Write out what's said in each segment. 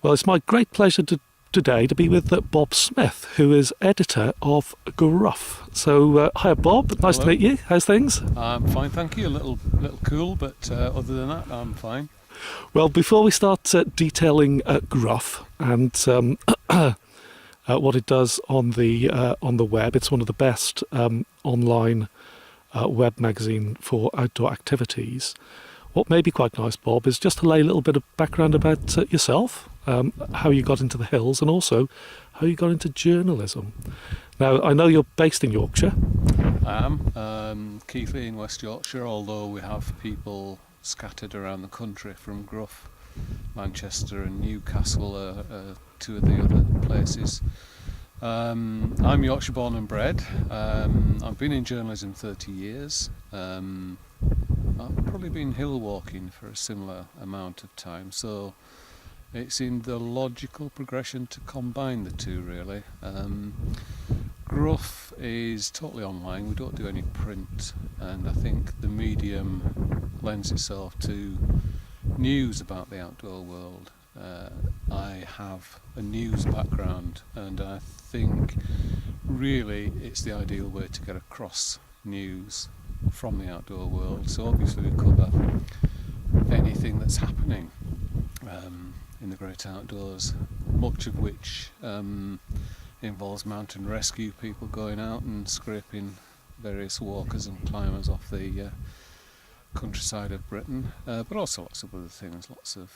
Well, it's my great pleasure today to be with Bob Smith, who is editor of Gruff. So, hi, Bob. Nice Hello. to meet you. How's things? I'm fine, thank you. A little cool, but other than that, I'm fine. Well, before we start detailing Gruff and what it does on the web, it's one of the best online web magazine for outdoor activities. What may be quite nice, Bob, is just to lay a little bit of background about yourself, how you got into the hills, and also how you got into journalism. Now, I know you're based in Yorkshire. I am Keighley in West Yorkshire, although we have people scattered around the country from Gruff, Manchester and Newcastle are two of the other places. I'm Yorkshire born and bred. I've been in journalism 30 years. I've probably been hill walking for a similar amount of time, so it seemed the logical progression to combine the two, really. Gruff is totally online, we don't do any print, and I think the medium lends itself to news about the outdoor world. I have a news background, and I think really it's the ideal way to get across news from the outdoor world. So obviously we cover anything that's happening in the great outdoors, much of which involves mountain rescue, people going out and scraping various walkers and climbers off the countryside of Britain, but also lots of other things, lots of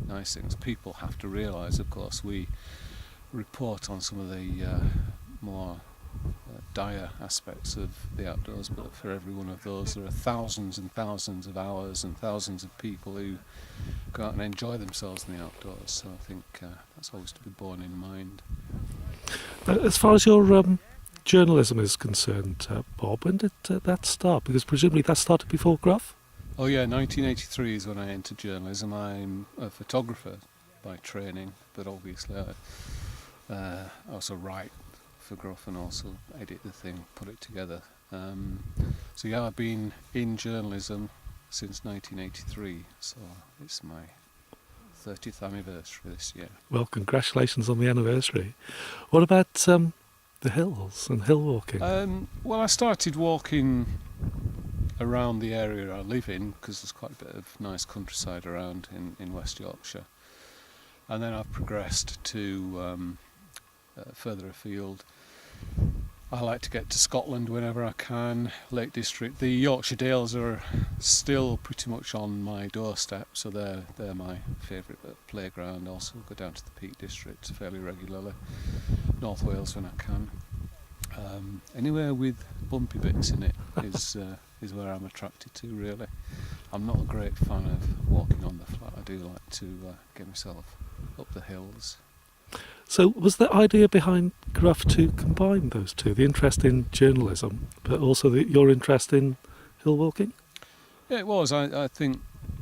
nice things. People have to realise, of course, we report on some of the more dire aspects of the outdoors, but for every one of those there are thousands and thousands of hours and thousands of people who go out and enjoy themselves in the outdoors, so I think that's always to be borne in mind. As far as your journalism is concerned, Bob, when did that start? Because presumably that started before Gruff? Oh yeah, 1983 is when I entered journalism. I'm a photographer by training, but obviously I also write for Gruff and also edit the thing, put it together. So yeah, I've been in journalism since 1983, so it's my 30th anniversary this year. Well, congratulations on the anniversary. What about the hills and hill walking? Well, I started walking around the area I live in because there's quite a bit of nice countryside around in West Yorkshire, and then I've progressed to further afield. I like to get to Scotland whenever I can. Lake District, the Yorkshire Dales are still pretty much on my doorstep, so they're my favourite playground. Also go down to the Peak District fairly regularly. North Wales when I can. Anywhere with bumpy bits in it is where I'm attracted to, really. I'm not a great fan of walking on the flat. I do like to get myself up the hills. So was the idea behind Gruff to combine those two, the interest in journalism, but also your interest in hill walking? Yeah, it was. I think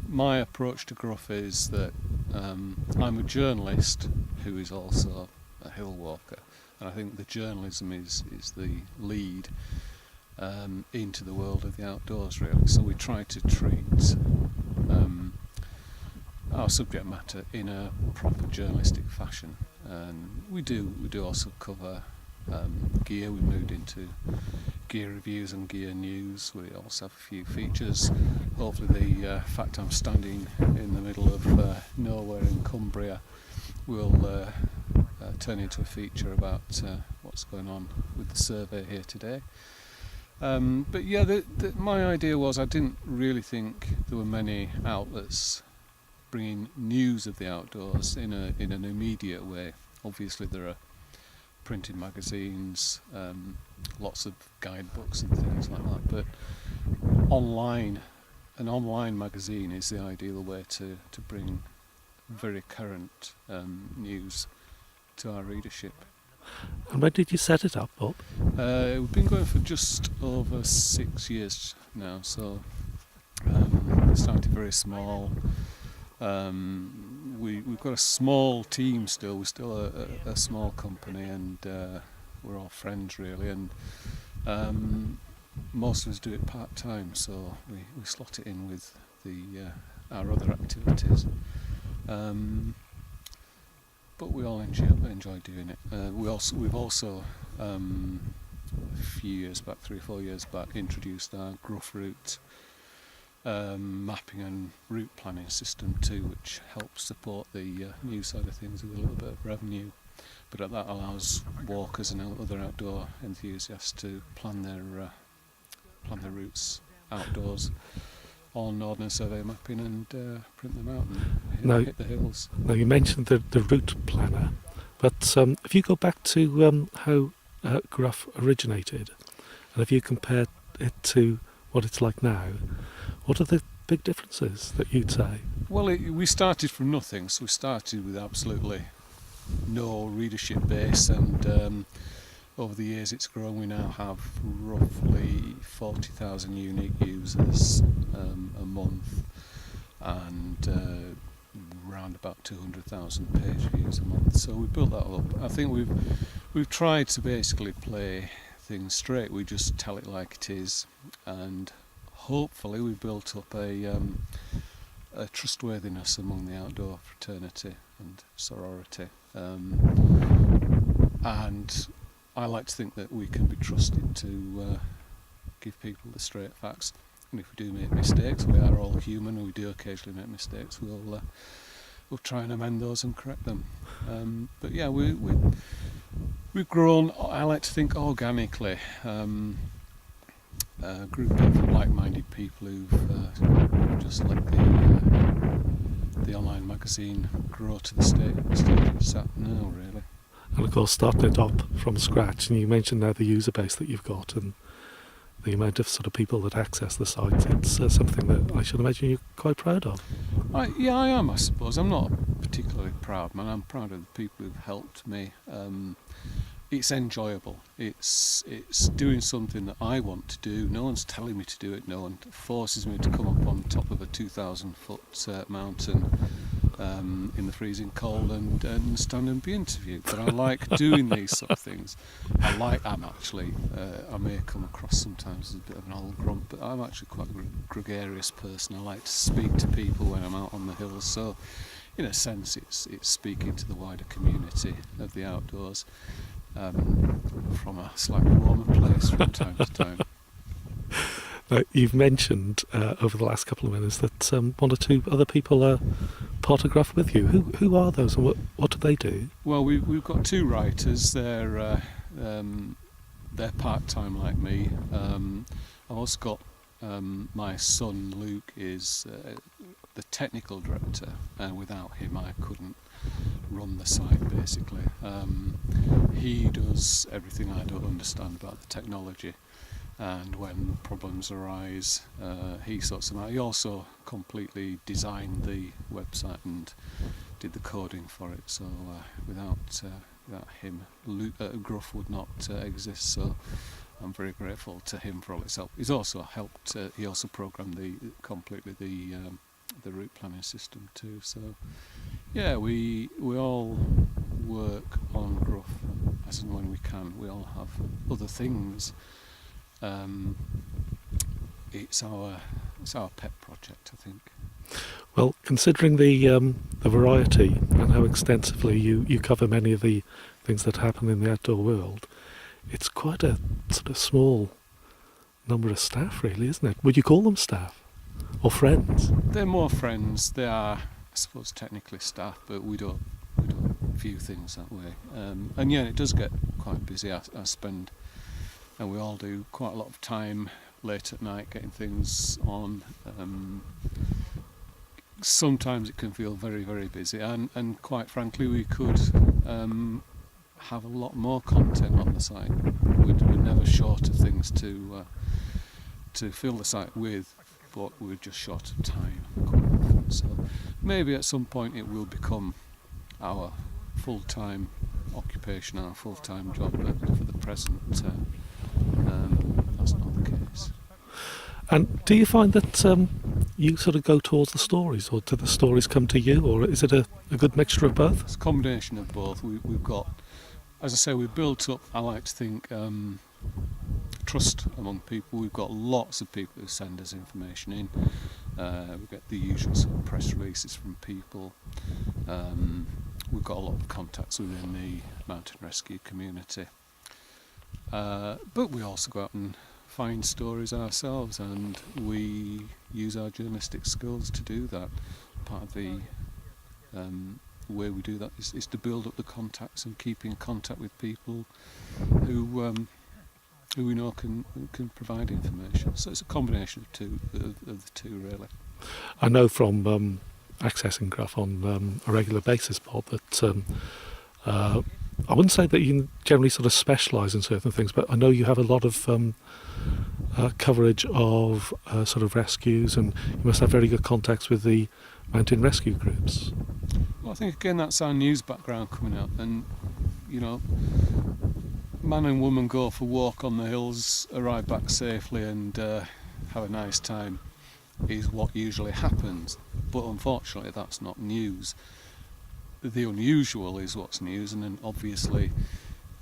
my approach to Gruff is that I'm a journalist who is also a hill walker, and I think the journalism is the lead into the world of the outdoors, really. So we try to treat our subject matter in a proper journalistic fashion, and we do also cover gear. We moved into gear reviews and gear news. We also have a few features. Hopefully the fact I'm standing in the middle of nowhere in Cumbria will turn into a feature about what's going on with the survey here today. But yeah, my idea was I didn't really think there were many outlets bringing news of the outdoors in an immediate way. Obviously there are printed magazines, lots of guidebooks and things like that, but an online magazine is the ideal way to bring very current news to our readership. And when did you set it up, Bob? We've been going for just over 6 years now, so we started very small. We've got a small team still. We're still a small company, and we're all friends, really. And most of us do it part time, so we slot it in with our other activities. but we all enjoy doing it. We've also a few years back, 3 or 4 years back, introduced our Gruff route mapping and route planning system too, which helps support the new side of things with a little bit of revenue. But that allows walkers and other outdoor enthusiasts to plan their routes outdoors on ordnance survey mapping and print them out and hit the hills. Now you mentioned the route planner, but if you go back to how Gruff originated, and if you compare it to what it's like now, what are the big differences that you'd say? Well, we started from nothing, so we started with absolutely no readership base, and over the years it's grown. We now have roughly 40,000 unique users a month, and around about 200,000 page views a month. So we built that up. I think we've tried to basically play things straight. We just tell it like it is, and hopefully we've built up a trustworthiness among the outdoor fraternity and sorority. And I like to think that we can be trusted to give people the straight facts. And if we do make mistakes, we are all human, and we do occasionally make mistakes. We'll try and amend those and correct them. But yeah, we've grown. I like to think organically. A group of like-minded people who've just let the online magazine grow to the stage it's at now, really. And of course, starting it up from scratch, and you mentioned now the user base that you've got and the amount of sort of people that access the site. It's something that I should imagine you're quite proud of. Yeah, I am, I suppose. I'm not a particularly proud man. I'm proud of the people who've helped me. It's enjoyable. It's doing something that I want to do. No one's telling me to do it. No one forces me to come up on top of a 2,000 foot mountain in the freezing cold and stand and be interviewed. But I like doing these sort of things. I may come across sometimes as a bit of an old grump, but I'm actually quite a gregarious person. I like to speak to people when I'm out on the hills. So in a sense, it's speaking to the wider community of the outdoors. From a slightly warmer place from time to time. Now, you've mentioned over the last couple of minutes that one or two other people are part of Gruff with you. Who are those, and what do they do? Well, we've got 2 writers. They're part-time like me. I've also got my son Luke is the technical director, and without him I couldn't run the site basically. He does everything I don't understand about the technology, and when problems arise he sorts them out. He also completely designed the website and did the coding for it, so without him Gruff would not exist, so I'm very grateful to him for all his help. He's also helped, he also programmed the route planning system too, so yeah, we all work on Gruff as and when we can. We all have other things. It's our pet project, I think. Well, considering the variety and how extensively you cover many of the things that happen in the outdoor world, it's quite a sort of small number of staff, really, isn't it? Would you call them staff or friends? They're more friends. They are, I suppose, technically staff, but we don't view things that way. And yeah, it does get quite busy. I spend, and we all do, quite a lot of time late at night getting things on. Sometimes it can feel very, very busy, and quite frankly, we could have a lot more content on the site. We're never short of things to fill the site with, but we're just short of time quite often. So maybe at some point it will become our full-time occupation, our full-time job, but for the present that's not the case. And do you find that you sort of go towards the stories, or do the stories come to you, or is it a good mixture of both? It's a combination of both. We've got, as I say, we've built up, I like to think, trust among people. We've got lots of people who send us information in. We get the usual sort of press releases from people. we've got a lot of contacts within the mountain rescue community. But we also go out and find stories ourselves, and we use our journalistic skills to do that. Part of the way we do that is to build up the contacts and keep in contact with people who we know can provide information. So it's a combination of the two really. I know from accessing Gruff on a regular basis, Bob, that I wouldn't say that you generally sort of specialise in certain things, but I know you have a lot of coverage of sort of rescues, and you must have very good contacts with the mountain rescue groups. Well, I think again that's our news background coming out, and you know, man and woman go for a walk on the hills, arrive back safely, and have a nice time is what usually happens. But unfortunately, that's not news. The unusual is what's news, and then obviously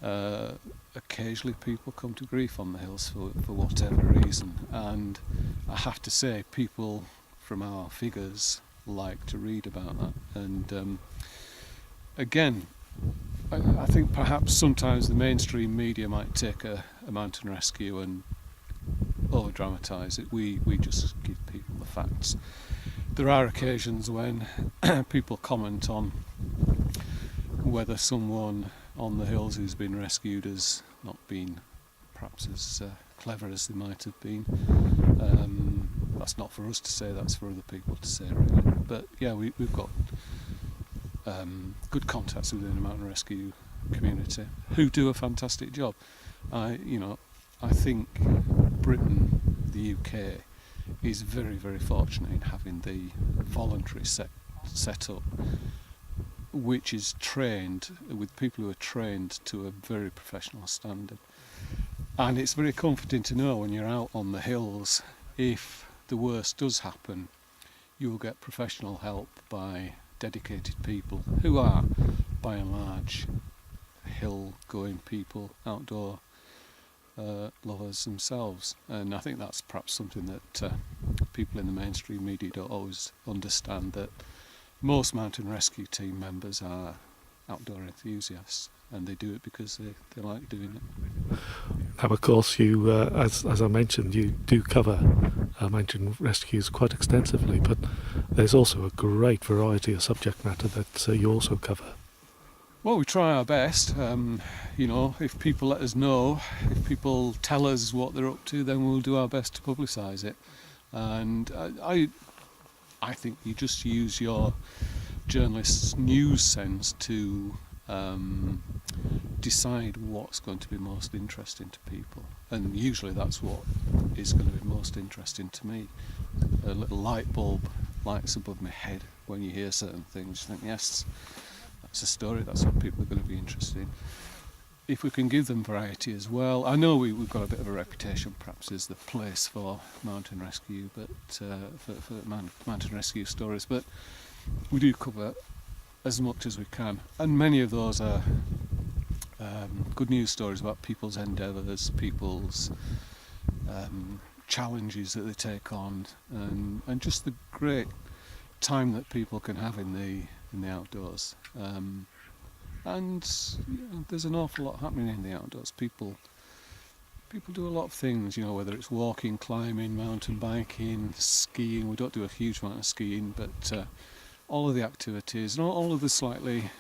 occasionally people come to grief on the hills for whatever reason, and I have to say people from our figures like to read about that. And again, I think perhaps sometimes the mainstream media might take a mountain rescue and over dramatise it. We just give people the facts. There are occasions when people comment on whether someone on the hills who's been rescued has not been perhaps as clever as they might have been. That's not for us to say, that's for other people to say really. But yeah, we've got good contacts within the mountain rescue community who do a fantastic job. I think Britain, the UK, is very, very fortunate in having the voluntary set up, which is trained with people who are trained to a very professional standard. And it's very comforting to know when you're out on the hills, if the worst does happen, you will get professional help by dedicated people who are, by and large, hill-going people, outdoor lovers themselves. And I think that's perhaps something that people in the mainstream media don't always understand, that most mountain rescue team members are outdoor enthusiasts, and they do it because they like doing it. Now, of course, you, as I mentioned, you do cover mountain rescues quite extensively, but there's also a great variety of subject matter that you also cover. Well, we try our best. If people let us know, if people tell us what they're up to, then we'll do our best to publicise it. And I think you just use your journalist's news sense to decide what's going to be most interesting to people, and usually that's what is going to be most interesting to me. A little light bulb lights above my head when you hear certain things. You think, yes, that's a story, that's what people are going to be interested in. If we can give them variety as well. I know we've got a bit of a reputation perhaps as the place for mountain rescue, but for mountain rescue stories, but we do cover as much as we can, and many of those are good news stories about people's endeavours, people's challenges that they take on, and just the great time that people can have in the outdoors. And there's an awful lot happening in the outdoors. People do a lot of things, whether it's walking, climbing, mountain biking, skiing. We don't do a huge amount of skiing, but all of the activities, and all of the slightly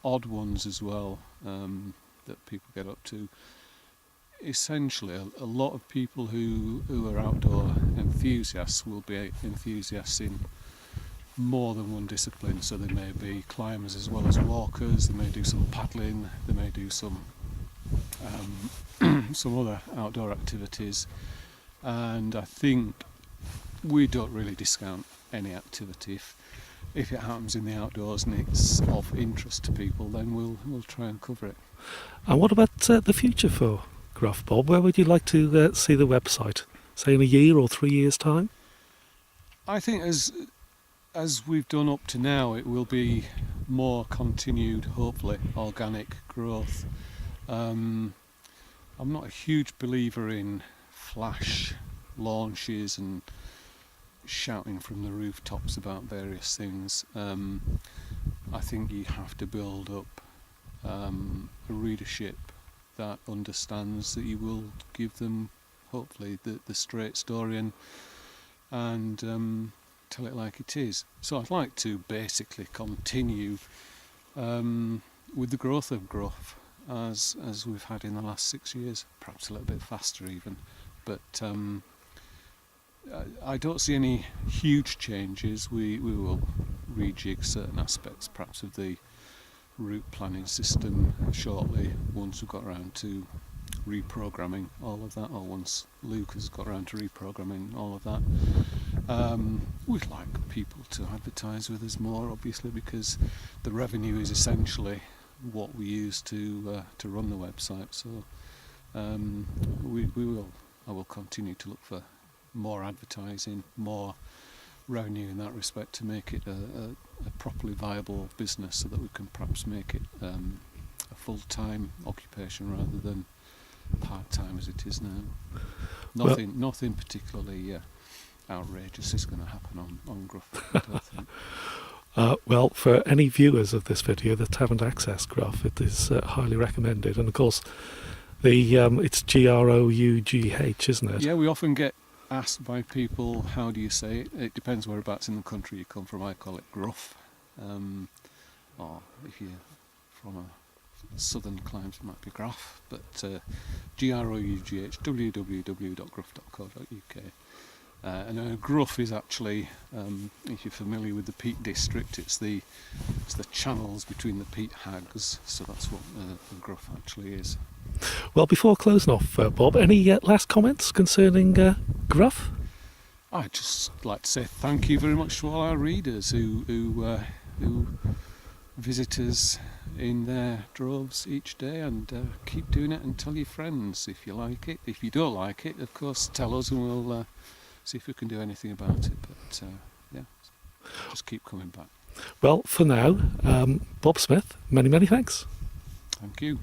odd ones as well, that people get up to. Essentially, a lot of people who are outdoor enthusiasts will be enthusiasts in more than one discipline. So they may be climbers as well as walkers, they may do some paddling, they may do some other outdoor activities, and I think we don't really discount any activity. If it happens in the outdoors and it's of interest to people, then we'll try and cover it. And what about the future for Gruff, Bob? Where would you like to see the website? Say in a year or 3 years' time? I think as we've done up to now, it will be more continued, hopefully, organic growth. I'm not a huge believer in flash launches and shouting from the rooftops about various things. I think you have to build up a readership that understands that you will give them, hopefully, the straight story and tell it like it is. So I'd like to basically continue with the growth of Gruff as we've had in the last 6 years, perhaps a little bit faster even. But I don't see any huge changes. We will rejig certain aspects, perhaps of the route planning system shortly, once we've got around to reprogramming all of that, or once Luke has got around to reprogramming all of that. We'd like people to advertise with us more, obviously, because the revenue is essentially what we use to run the website. So I will continue to look for more advertising, more revenue in that respect, to make it a properly viable business, so that we can perhaps make it a full-time occupation rather than part-time as it is now. Nothing particularly outrageous is going to happen on Gruff, I don't think. Well, for any viewers of this video that haven't accessed Gruff, it is highly recommended. And of course, it's Grough, isn't it? Yeah, we often get asked by people, how do you say it? It depends whereabouts in the country you come from. I call it Gruff. Or if you're from a southern climate, it might be Gruff. But Grough, www.gruff.co.uk. And Gruff is actually, if you're familiar with the Peak District, it's the channels between the peat hags. So that's what Gruff actually is. Well, before closing off, Bob, any last comments concerning Gruff? I'd just like to say thank you very much to all our readers who visit us in their droves each day, and keep doing it, and tell your friends if you like it. If you don't like it, of course, tell us, and we'll see if we can do anything about it. But yeah, just keep coming back. Well, for now, Bob Smith, many thanks. Thank you.